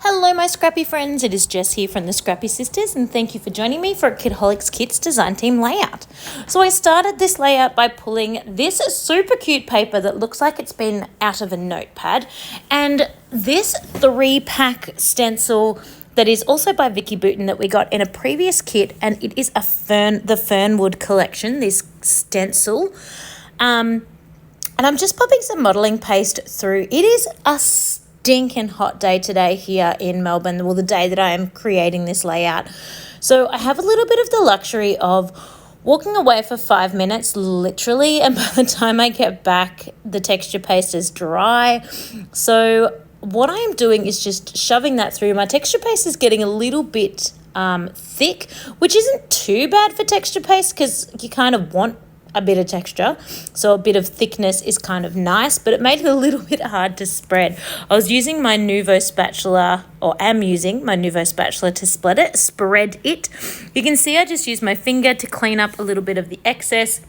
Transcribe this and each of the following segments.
Hello my scrappy friends, it is Jess here from the Scrappy Sisters and thank you for joining me for a Kidholics Kits design team layout. So I started this layout by pulling this super cute paper that looks like it's been out of a notepad and this 3-pack stencil that is also by Vicki Boutin that we got in a previous kit, and it is the Fernwood collection, this stencil. And I'm just popping some modelling paste through. It is a stinking hot day today here in Melbourne, well, the day that I am creating this layout. So I have a little bit of the luxury of walking away for 5 minutes, literally, and by the time I get back, the texture paste is dry. So what I am doing is just shoving that through. My texture paste is getting a little bit thick, which isn't too bad for texture paste because you kind of want a bit of texture, so a bit of thickness is kind of nice, but it made it a little bit hard to spread. I was using my Nuvo spatula, or am using my Nuvo spatula to spread it. You can see I just used my finger to clean up a little bit of the excess,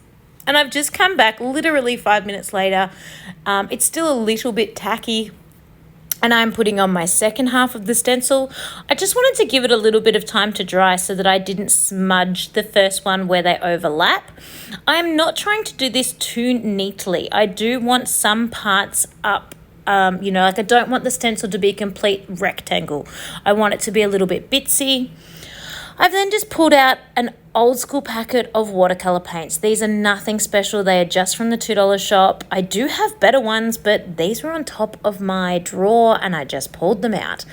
and I've just come back literally 5 minutes later. It's still a little bit tacky, and I'm putting on my second half of the stencil. I just wanted to give it a little bit of time to dry so that I didn't smudge the first one where they overlap. I'm not trying to do this too neatly. I do want some parts up, like I don't want the stencil to be a complete rectangle. I want it to be a little bit bitsy. I've then just pulled out an old school packet of watercolor paints. These are nothing special. They are just from the $2 shop. I do have better ones, but these were on top of my drawer and I just pulled them out.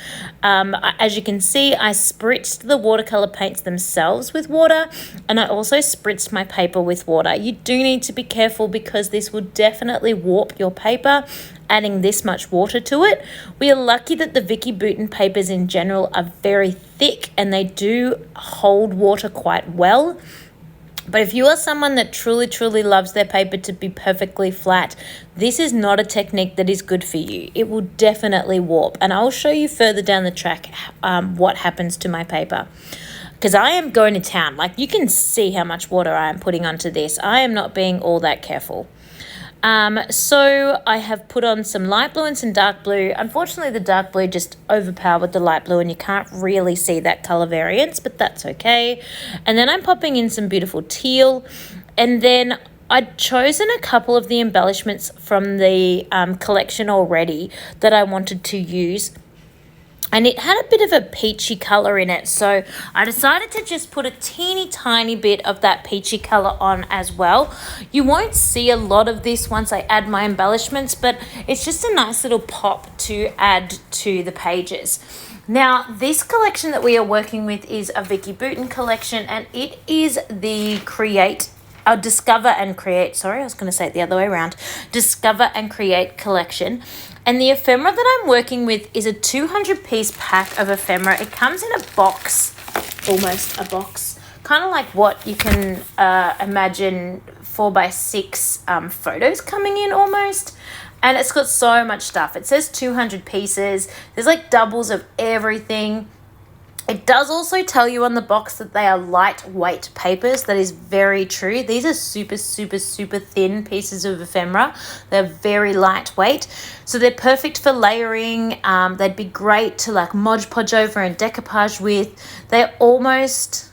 As you can see, I spritzed the watercolor paints themselves with water, and I also spritzed my paper with water. You do need to be careful because this will definitely warp your paper, adding this much water to it. We are lucky that the Vicki Boutin papers in general are very thick and they do hold water quite well. But if you are someone that truly loves their paper to be perfectly flat, this is not a technique that is good for you. It will definitely warp, and I'll show you further down the track what happens to my paper. Because I am going to town. Like, you can see how much water I am putting onto this. I am not being all that careful. So I have put on some light blue and some dark blue. Unfortunately, the dark blue just overpowered the light blue and you can't really see that color variance, but that's okay. And then I'm popping in some beautiful teal. And then I'd chosen a couple of the embellishments from the collection already that I wanted to use. And it had a bit of a peachy colour in it, so I decided to just put a teeny tiny bit of that peachy colour on as well. You won't see a lot of this once I add my embellishments, but it's just a nice little pop to add to the pages. Now, this collection that we are working with is a Vicki Boutin collection, and it is the Discover and Create collection. And the ephemera that I'm working with is a 200-piece pack of ephemera. It comes in a box, almost a box, kind of like what you can imagine 4x6 photos coming in almost. And it's got so much stuff. It says 200 pieces. There's like doubles of everything. It does also tell you on the box that they are lightweight papers. That is very true. These are super thin pieces of ephemera. They're very lightweight. So they're perfect for layering. They'd be great to like Mod Podge over and decoupage with. They're almost,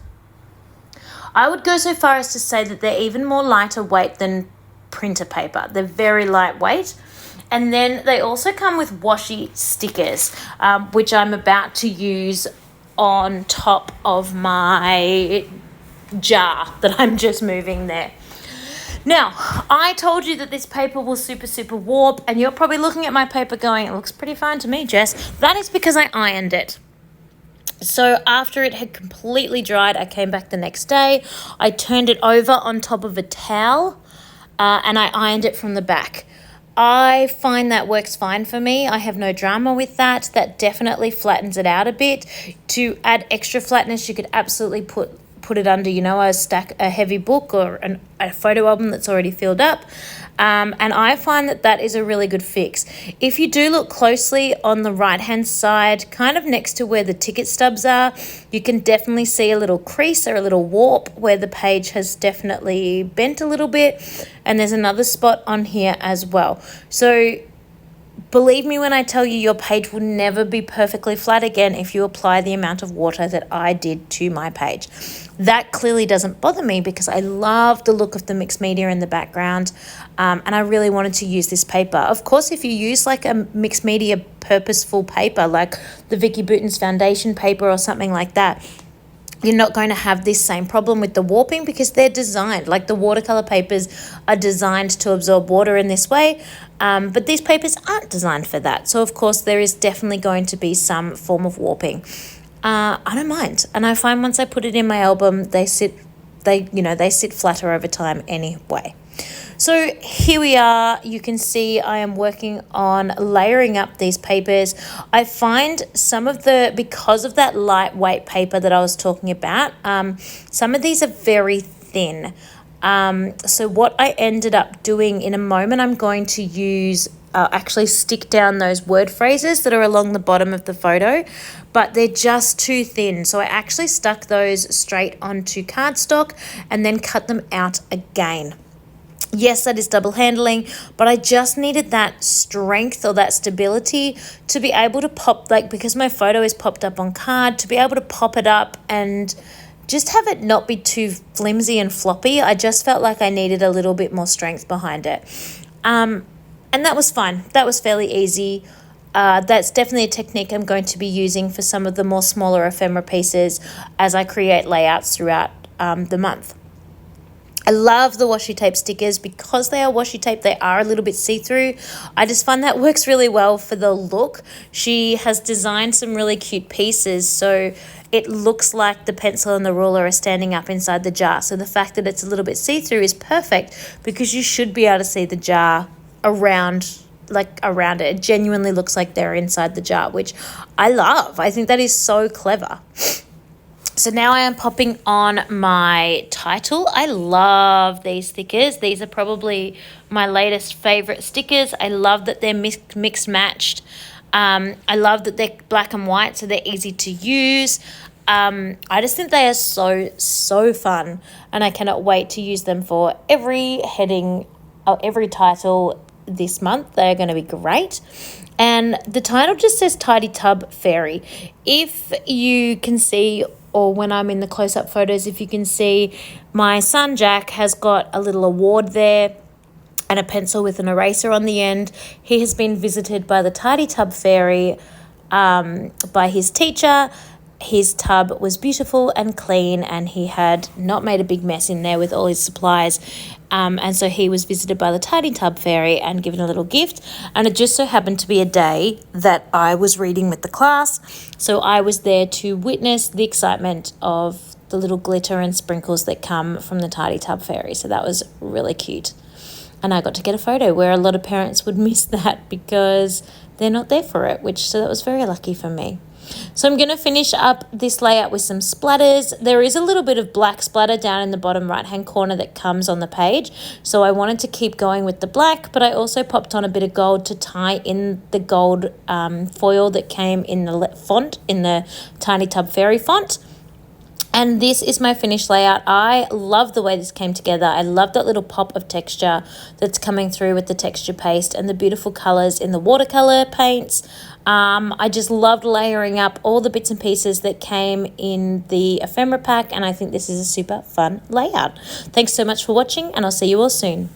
I would go so far as to say that they're even more lighter weight than printer paper. They're very lightweight. And then they also come with washi stickers, which I'm about to use on top of my jar that I'm just moving there. Now, I told you that this paper will super warp, and you're probably looking at my paper going, it looks pretty fine to me, Jess. That is because I ironed it. So after it had completely dried, I came back the next day. I turned it over on top of a towel, and I ironed it from the back. I find that works fine for me. I have no drama with that. That definitely flattens it out a bit. To add extra flatness, you could absolutely put it under, a heavy book or a photo album that's already filled up. And I find that is a really good fix. If you do look closely on the right-hand side, kind of next to where the ticket stubs are, you can definitely see a little crease or a little warp where the page has definitely bent a little bit. And there's another spot on here as well. So Believe me when I tell you, your page will never be perfectly flat again if you apply the amount of water that I did to my page. That clearly doesn't bother me because I love the look of the mixed media in the background, and I really wanted to use this paper. Of course, if you use like a mixed media purposeful paper like the Vicky Bouton's foundation paper or something like that, you're not going to have this same problem with the warping because they're designed, like the watercolor papers are designed to absorb water in this way, but these papers aren't designed for that. So of course there is definitely going to be some form of warping. I don't mind, and I find once I put it in my album, they sit flatter over time anyway. So here we are. You can see I am working on layering up these papers. I find because of that lightweight paper that I was talking about, some of these are very thin. So what I ended up doing, in a moment, I'm going to use actually stick down those word phrases that are along the bottom of the photo, but they're just too thin. So I actually stuck those straight onto cardstock and then cut them out again. Yes, that is double handling, but I just needed that strength or that stability to be able to pop, like because my photo is popped up on card, to be able to pop it up and just have it not be too flimsy and floppy. I just felt like I needed a little bit more strength behind it. And that was fine. That was fairly easy. That's definitely a technique I'm going to be using for some of the more smaller ephemera pieces as I create layouts throughout the month. I love the washi tape stickers. Because they are washi tape, they are a little bit see-through. I just find that works really well for the look. She has designed some really cute pieces, so it looks like the pencil and the ruler are standing up inside the jar. So the fact that it's a little bit see-through is perfect because you should be able to see the jar around it. It genuinely looks like they're inside the jar, which I love. I think that is so clever. So now I am popping on my title. I love these stickers. These are probably my latest favorite stickers. I love that they're mixed matched. I love that they're black and white, so they're easy to use. I just think they are so fun, and I cannot wait to use them for every heading or every title this month. They are going to be great. And the title just says Tidy Tub Fairy. If you can see, or when I'm in the close-up photos, if you can see, my son Jack has got a little award there and a pencil with an eraser on the end. He has been visited by the Tidy Tub Fairy by his teacher. His tub was beautiful and clean, and he had not made a big mess in there with all his supplies. And so he was visited by the Tidy Tub Fairy and given a little gift. And it just so happened to be a day that I was reading with the class. So I was there to witness the excitement of the little glitter and sprinkles that come from the Tidy Tub Fairy. So that was really cute. And I got to get a photo where a lot of parents would miss that because they're not there for it, so that was very lucky for me. So I'm going to finish up this layout with some splatters. There is a little bit of black splatter down in the bottom right-hand corner that comes on the page. So I wanted to keep going with the black, but I also popped on a bit of gold to tie in the gold foil that came in the font, in the Tiny Tub Fairy font. And this is my finished layout. I love the way this came together. I love that little pop of texture that's coming through with the texture paste and the beautiful colours in the watercolour paints. I just loved layering up all the bits and pieces that came in the ephemera pack, and I think this is a super fun layout. Thanks so much for watching, and I'll see you all soon.